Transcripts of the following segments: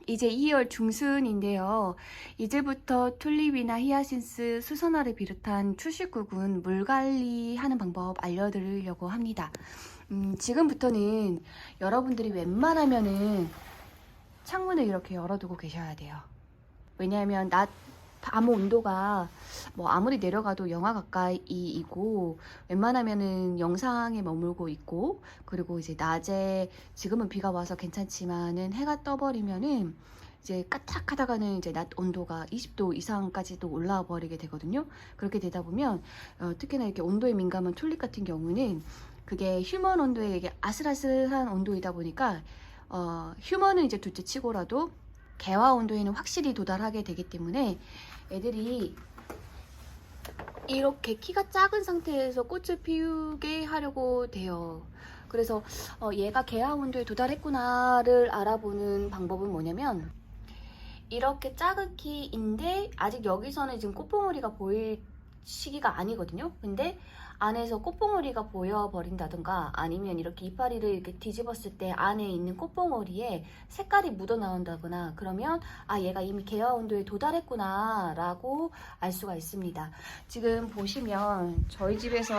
이제 2월 중순인데요. 이제부터 튤립이나 히아신스, 수선화를 비롯한 출시국은 물 관리하는 방법 알려드리려고 합니다. 지금부터는 여러분들이 웬만하면은 창문을 이렇게 열어두고 계셔야 돼요. 왜냐하면 밤 온도가 뭐 아무리 내려가도 영하 가까이이고 웬만하면은 영상에 머물고 있고, 그리고 이제 낮에 지금은 비가 와서 괜찮지만은 해가 떠버리면은 이제 까딱하다가는 이제 낮 온도가 20도 이상까지도 올라와 버리게 되거든요. 그렇게 되다 보면 특히나 이렇게 온도에 민감한 튤립 같은 경우는 그게 휴먼 온도에 이게 아슬아슬한 온도이다 보니까 휴먼은 이제 둘째 치고라도 개화 온도에는 확실히 도달하게 되기 때문에 애들이 이렇게 키가 작은 상태에서 꽃을 피우게 하려고 돼요. 그래서 얘가 개화 온도에 도달했구나를 알아보는 방법은 뭐냐면, 이렇게 작은 키인데 아직 여기서는 지금 꽃봉오리가 보일 시기가 아니거든요. 근데 안에서 꽃봉오리가 보여버린다든가, 아니면 이렇게 이파리를 이렇게 뒤집었을 때 안에 있는 꽃봉오리에 색깔이 묻어 나온다거나, 그러면 아, 얘가 이미 개화 온도에 도달했구나 라고 알 수가 있습니다. 지금 보시면 저희 집에서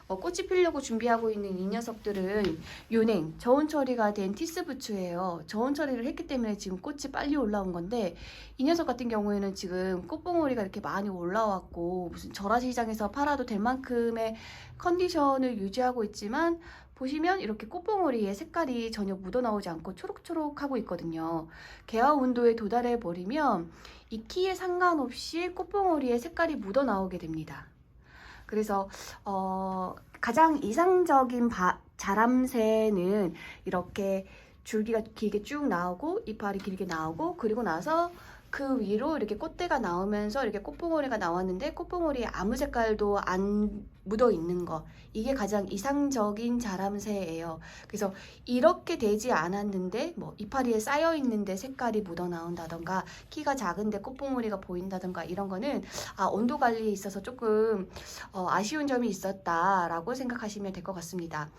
꽃이 피려고 준비하고 있는 이 녀석들은 요냉, 저온 처리가 된 티스 부츠예요. 저온 처리를 했기 때문에 지금 꽃이 빨리 올라온 건데, 이 녀석 같은 경우에는 지금 꽃봉오리가 이렇게 많이 올라왔고 무슨 절화시장에서 팔아도 될 만큼의 컨디션을 유지하고 있지만, 보시면 이렇게 꽃봉오리의 색깔이 전혀 묻어나오지 않고 초록초록하고 있거든요. 개화 온도에 도달해 버리면 이 키에 상관없이 꽃봉오리의 색깔이 묻어나오게 됩니다. 그래서 가장 이상적인 자람새는 이렇게 줄기가 길게 쭉 나오고 이파리 길게 나오고, 그리고 나서 그 위로 이렇게 꽃대가 나오면서 이렇게 꽃봉오리가 나왔는데 꽃봉오리에 아무 색깔도 안 묻어 있는 거, 이게 가장 이상적인 자람새예요. 그래서 이렇게 되지 않았는데 뭐 이파리에 쌓여 있는데 색깔이 묻어 나온다던가, 키가 작은데 꽃봉오리가 보인다던가, 이런 거는 온도 관리에 있어서 조금 아쉬운 점이 있었다라고 생각하시면 될 것 같습니다.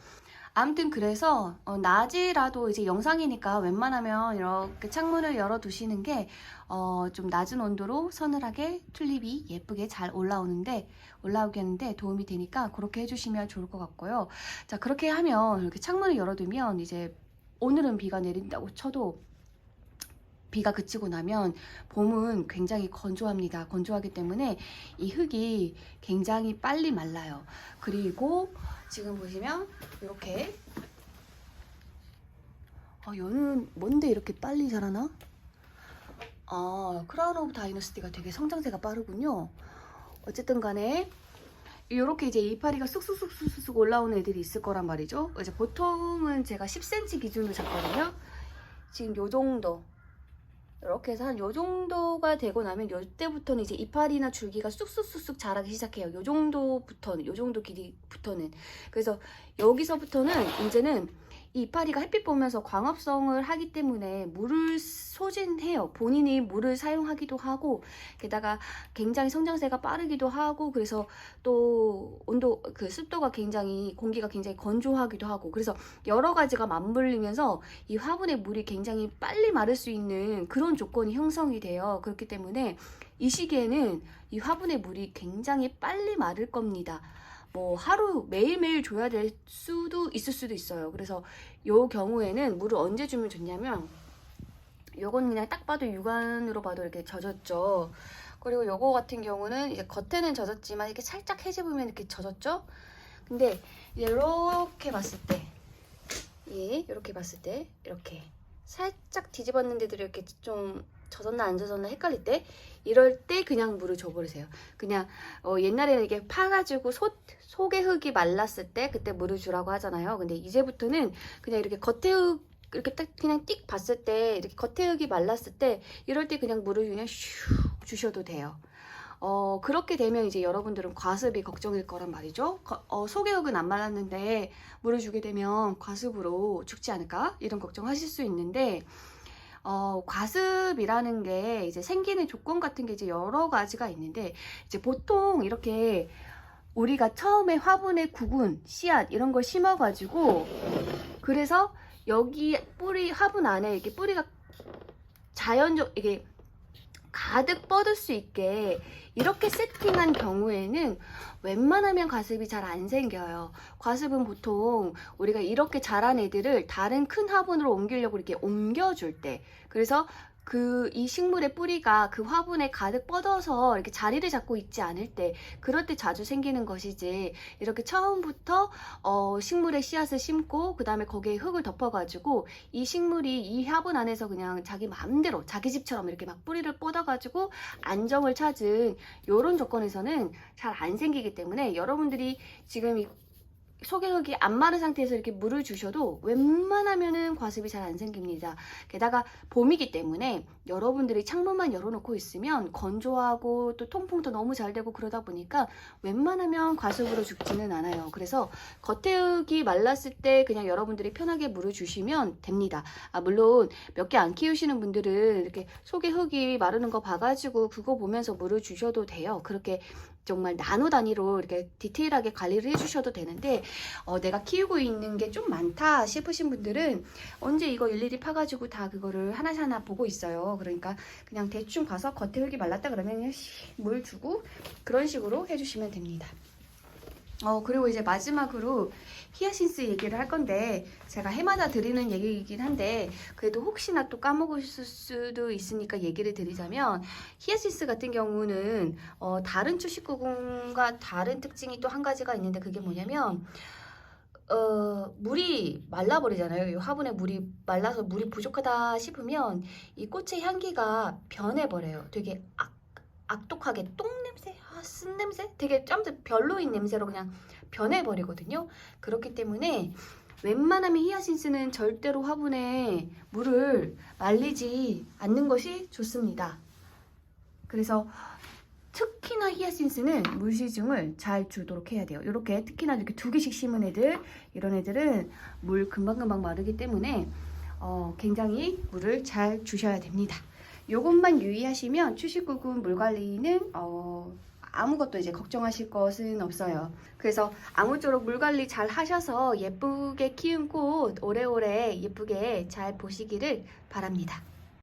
아무튼 그래서 낮이라도 이제 영상이니까 웬만하면 이렇게 창문을 열어 두시는 게 좀 낮은 온도로 서늘하게 튤립이 예쁘게 잘 올라오게 하는데 도움이 되니까 그렇게 해주시면 좋을 것 같고요. 자, 그렇게 하면 이렇게 창문을 열어두면, 이제 오늘은 비가 내린다고 쳐도 비가 그치고 나면 봄은 굉장히 건조합니다. 건조하기 때문에 이 흙이 굉장히 빨리 말라요. 그리고 지금 보시면 이렇게 얘는 뭔데 이렇게 빨리 자라나? 크라운 오브 다이너스티가 되게 성장세가 빠르군요. 어쨌든 간에 이렇게 이제 이파리가 쑥쑥쑥쑥 올라오는 애들이 있을 거란 말이죠. 이제 보통은 제가 10cm 기준으로 잡거든요. 지금 요 정도, 이렇게 해서 한 요 정도가 되고 나면 요때부터는 이제 이파리나 줄기가 쑥쑥쑥쑥 자라기 시작해요. 요 정도 길이부터는. 그래서 여기서부터는 이제는 이 이파리가 햇빛 보면서 광합성을 하기 때문에 물을 소진해요. 본인이 물을 사용하기도 하고, 게다가 굉장히 성장세가 빠르기도 하고, 그래서 또 습도가 공기가 굉장히 건조하기도 하고, 그래서 여러 가지가 맞물리면서 이 화분의 물이 굉장히 빨리 마를 수 있는 그런 조건이 형성이 돼요. 그렇기 때문에 이 시기에는 이 화분의 물이 굉장히 빨리 마를 겁니다. 뭐 하루 매일매일 줘야 될 수도 있을 수도 있어요. 그래서 요 경우에는 물을 언제 주면 좋냐면, 요건 그냥 딱 봐도 육안으로 봐도 이렇게 젖었죠. 그리고 요거 같은 경우는 이제 겉에는 젖었지만 이렇게 살짝 해집으면 이렇게 젖었죠. 근데 이렇게 봤을 때, 이렇게 봤을 때 이렇게 살짝 뒤집었는데도 이렇게 좀 젖었나 안 젖었나 헷갈릴 때, 이럴 때 그냥 물을 줘버리세요. 그냥 옛날에는 이게 파가지고 속의 흙이 말랐을 때 그때 물을 주라고 하잖아요. 근데 이제부터는 그냥 이렇게 겉에 흙 이렇게 딱 그냥 띡 봤을 때, 이렇게 겉에 흙이 말랐을 때 이럴 때 그냥 물을 그냥 슉 주셔도 돼요. 그렇게 되면 이제 여러분들은 과습이 걱정일 거란 말이죠. 속의 흙은 안 말랐는데 물을 주게 되면 과습으로 죽지 않을까? 이런 걱정하실 수 있는데, 과습이라는 게 이제 생기는 조건 같은 게 이제 여러 가지가 있는데, 이제 보통 이렇게 우리가 처음에 화분에 구근, 씨앗 이런 걸 심어가지고, 그래서 여기 화분 안에 이렇게 뿌리가 자연적 이게 가득 뻗을 수 있게 이렇게 세팅한 경우에는 웬만하면 과습이 잘 안 생겨요. 과습은 보통 우리가 이렇게 자란 애들을 다른 큰 화분으로 옮기려고 이렇게 옮겨줄 때, 그래서 이 식물의 뿌리가 그 화분에 가득 뻗어서 이렇게 자리를 잡고 있지 않을 때, 그럴 때 자주 생기는 것이지, 이렇게 처음부터 식물의 씨앗을 심고 그 다음에 거기에 흙을 덮어가지고 이 식물이 이 화분 안에서 그냥 자기 마음대로 자기 집처럼 이렇게 막 뿌리를 뻗어가지고 안정을 찾은 이런 조건에서는 잘 안 생기기 때문에, 여러분들이 지금 이 소개흙이 안 마른 상태에서 이렇게 물을 주셔도 웬만하면은 과습이 잘 안 생깁니다. 게다가 봄이기 때문에 여러분들이 창문만 열어놓고 있으면 건조하고 또 통풍도 너무 잘 되고 그러다 보니까 웬만하면 과습으로 죽지는 않아요. 그래서 겉에 흙이 말랐을 때 그냥 여러분들이 편하게 물을 주시면 됩니다. 물론 몇 개 안 키우시는 분들은 이렇게 속에 흙이 마르는 거 봐가지고 그거 보면서 물을 주셔도 돼요. 그렇게 정말 나노 단위로 이렇게 디테일하게 관리를 해주셔도 되는데, 내가 키우고 있는 게 좀 많다 싶으신 분들은 언제 이거 일일이 파가지고 다 그거를 하나하나 보고 있어요. 그러니까 그냥 대충 가서 겉에 흙이 말랐다 그러면 물 주고 그런 식으로 해주시면 됩니다. 그리고 이제 마지막으로 히아신스 얘기를 할 건데, 제가 해마다 드리는 얘기이긴 한데 그래도 혹시나 또 까먹을 수도 있으니까 얘기를 드리자면, 히아신스 같은 경우는 다른 초식구군과 다른 특징이 또 한 가지가 있는데, 그게 뭐냐면 물이 말라버리잖아요. 이 화분에 물이 말라서 물이 부족하다 싶으면 이 꽃의 향기가 변해버려요. 되게 악독하게 똥냄새, 쓴냄새? 되게 좀 별로인 냄새로 그냥 변해버리거든요. 그렇기 때문에 웬만하면 히아신스는 절대로 화분에 물을 말리지 않는 것이 좋습니다. 그래서 특히나 히아신스는 물시중을 잘 주도록 해야 돼요. 이렇게 특히나 이렇게 2개씩 심은 애들, 이런 애들은 물 금방금방 마르기 때문에 굉장히 물을 잘 주셔야 됩니다. 요것만 유의하시면 초식구군 물 관리는 아무것도 이제 걱정하실 것은 없어요. 그래서 아무쪼록 물 관리 잘 하셔서 예쁘게 키운 꽃 오래오래 예쁘게 잘 보시기를 바랍니다.